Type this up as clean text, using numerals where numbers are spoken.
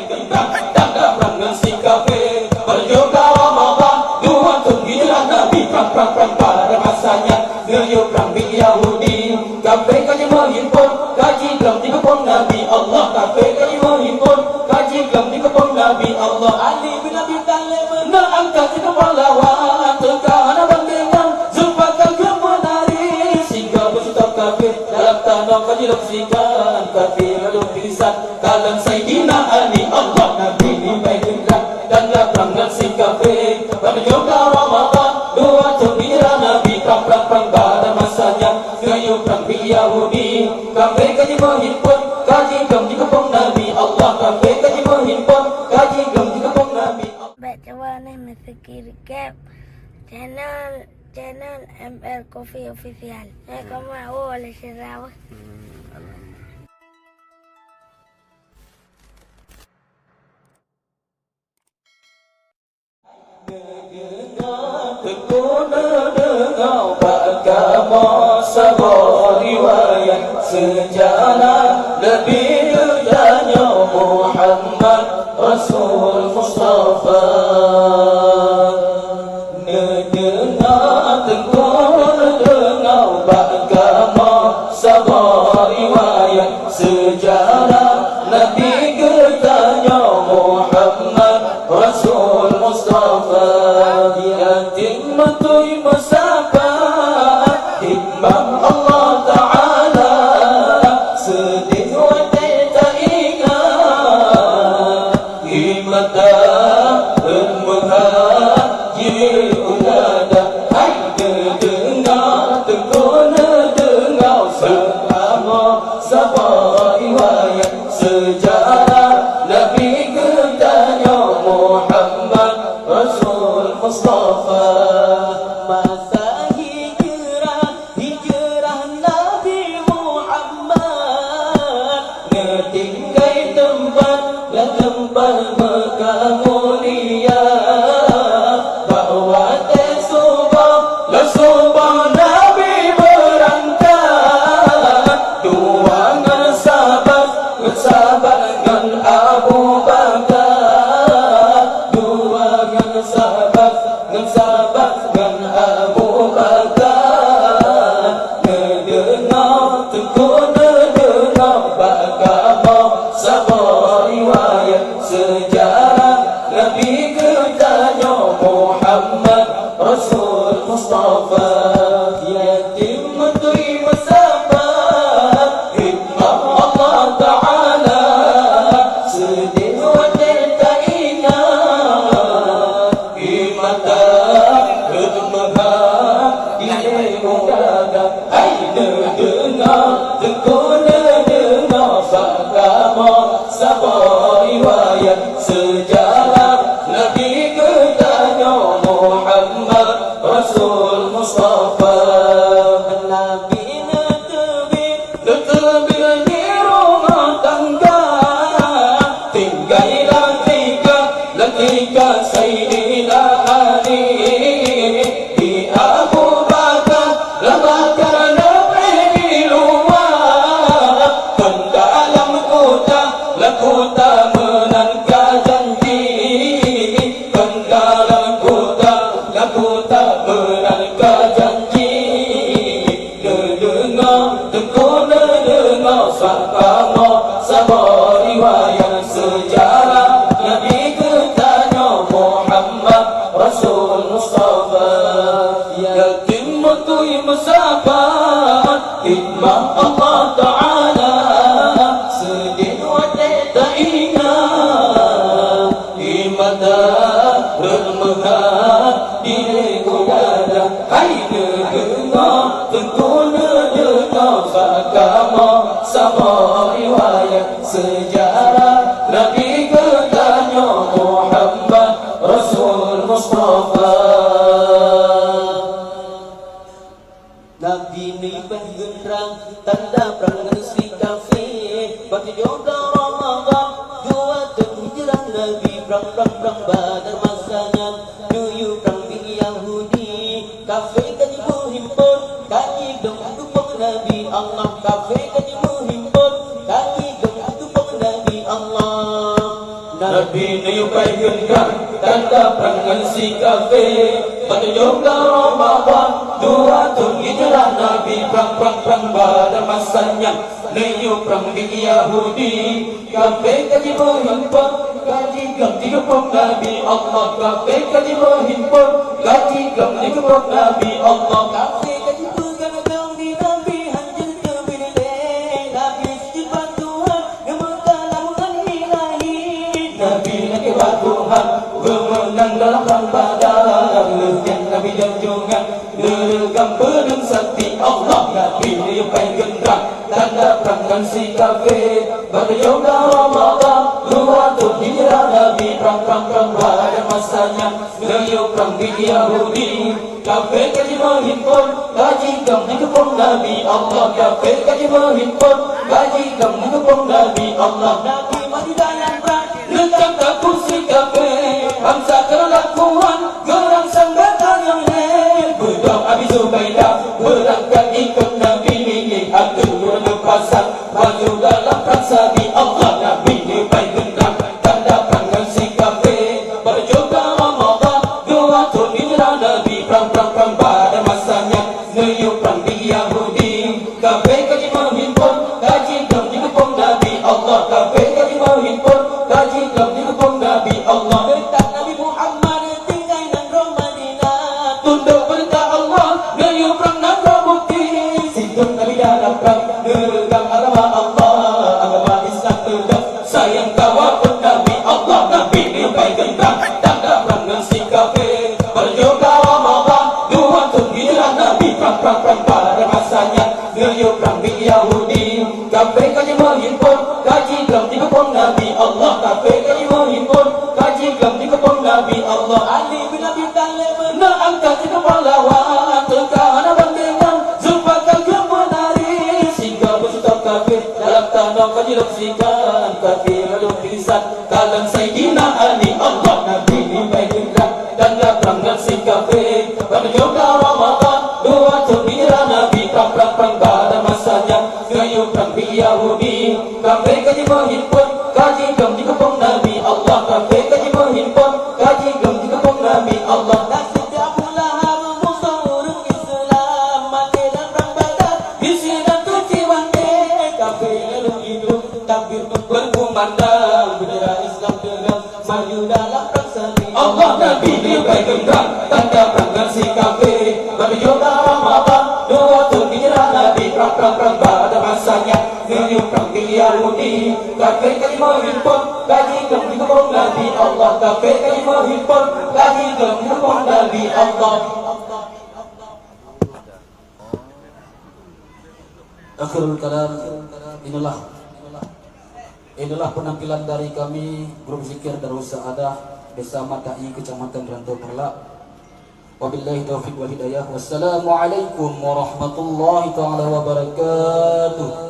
gembang tanda perang si kafir. Berjuga Ramadan dua tahun hijrah Nabi, perang pada masanya ngeyup perang Yahudi. Kafir kaji menghimpun kaji gelam di kepung Nabi Allah. Kafir kaji menghimpun kaji gelam di kepung Nabi Allah. Ali bin Abi Thalib menaangkan si kepahlawan, terkana bangkingan Zulfikar kemenari, sehingga bersutab kafir dalam tanah kaji leksikan. Kafir lalu pingsan dalam Sayyidina Ali Allah. Nabi ni baik gembira dan perang si kafir. Berjuga Ramadan dua tahun hijrah Nabi, perang pada masanya ngeyup perang Yahudi. Kafir kaji menghimpun kaji gelam di kepung Nabi Allah. Kafir kaji menghimpun kaji gelam di kepung Nabi. Baca warna Mr. Cap channel ML Coffee Official. Saya kamu oleh Sarawak. Dengar agama sebuah riwayat sejarah lebih darinya Muhammad Rasul Mustafa. Dengar agama sebuah riwayat sejarah lebih darinya Muhammad Rasul Mustafa. Yatim matui masabat hikmah Allah Ta'ala, sedih wadah tak ingat hikmata al-muhajir ulada. Hai dengar dengar selama sabar riwayat sejarah Nabi ketanya Muhammad Rasul Mustafa. Masa hijrah Nabi Muhammad ngetinggai tempat Mekah mulia. Bawa subah Nabi berangkat, dua sahabat dengan Abu Bakar. Dua sahabat dengan Abu Bakar. Dengar agama sabar riwayat sejarah Nabi ketanya Muhammad Rasul Mustafa. Yatim matui masabat hikmah Allah Ta'ala, sedih wadah tak ingat hikmata al-muhajir ulada. Hai dengar agama sabar riwayat sejarah Nabi ketanya Muhammad Rasul Mustafa. Nabi netebih di rumah tangga, tinggal latika Sayyidina Ali di Abu Bakar. Bakar Nabi di luar, dalam kota menangkah janji. Dalam kota menangkah janji. Dengar sabar riwayat sejarah Nabi ketanya Muhammad Rasul Mustafa. Yatim matui masabat hikmah Allah Ta'ala, sedih wadah tak ingat hikmata al-muhajir ulada. Hai dengar agama sabar riwayat sejarah Nabi ketanya Muhammad Rasul Mustafa. Nabi ni bergenderang tanda perang si kafir. Berjuga Ramadan dua tahun hijrah Nabi, perang pada masanya duyuk perang Yahudi. Kafir kaji menghimpun kaji dukung Nabi Allah. Kafir kaji menghimpun kaji dukung Nabi Allah. Nabi nyupai gendang tanda perangan si kafir. Petunjuk Ramadan 2 hijrah Nabi perang pada masanya. Niu perang di Yahudi kafir kaji berhimpun. Kaji gam di kepung Nabi Allah. Kafir kaji berhimpun. Kaji gam di kepung Nabi Allah. Kafir kaji bergana-gam di Nabi hancur ke bilik. Nabi sifat Tuhan gemetar lamunan ilahi. Nabi lagi Tuhan kemenang dalam perang Badar. Yang Nabi junjungan geregam pedang sakti Allah. Nabi nyupai gendang tanda perangan si kafir. Berjauh Ramadan 2 hijrah Nabi perang pada masanya. Niu perang di Yahudi kafir kaji berhimpun. Kaji gam di kepung Nabi Allah. Kafir kaji berhimpun. Kaji gam di kepung Nabi Allah. Nabi mati dalam perang lencang takut si kafir. Bangsa kelakuan gerang sanggatan yang lain. Bedang Abi Zubaidah berangkat ikut Nabi ini. Atur berpasang baju dalam perang sabi Allah. Nabi nyupai gendang tanda perangan si kafir. Berjuga Ramadan 2 hijrah Nabi perang pada masanya. Niu perang di Yahudi kafir kaji berhimpun. Kaji gam di kepung Nabi Allah. Kafir kaji berhimpun. Kaji gam di kepung Nabi Allah. Letak Nabi Muhammad tinggal nang Madinah. Tunduk perintah Allah. Niu perang nang bukti. Sidung Nabi dalam perang geregam agama Allah. Agama Islam tegak sayang kawal pun Nabi Allah. Nabi nyupai gendang tanda perangan si kafir. Berjuga Ramadan 2 hijrah Nabi perang pada masanya. Niu perang di Yahudi kafir kaji berhimpun. Kaji gam di kepung Nabi Allah. Kafir kaji berhimpun. Kaji gam di kepung Nabi Allah. Ali bin Abi Thalib angkat di kepalawan. Terkana bandengan Zulfakar kemenari. Sehingga bersutak kafir dalam tanah kaji leksikan. Kafir lalu pingsan dalam Sayyidina Ali Allah. Nabi nyupai gendang tanda perangan si kafir. Berjuga Ramadan 2 hijrah Nabi perang pada masanya. Niu perang di Yahudi kafir kaji berhimpun. Kaji gam di kepung Nabi Allah. Kafir kaji berhimpun. Kaji gam di kepung Nabi Allah. Nasib Abu Lahab musuh urung Islam. Mati dalam perang Badar bisi dan tuci bangke. Kafir lalu hidup takbir berkumandang. Bendera Islam tegak maju dalam perang sabi Allah. Nabi nyupai gendang tanda perangan si kafir. Berjuga Ramadan 2 hijrah Nabi perang pada masanya. Niu perang di Yahudi kafir kaji berhimpun. Kaji gam di kepung Nabi Allah. Kafir kaji berhimpun. Kaji gam di kepung Nabi Allah. Akhirul kalam, inilah penampilan dari kami grup zikir Darus Saadah bersama TAI Kecamatan Rantau Perlak. Wabillahi taufiq wal hidayah. Wassalamualaikum warahmatullahi taala wabarakatuh.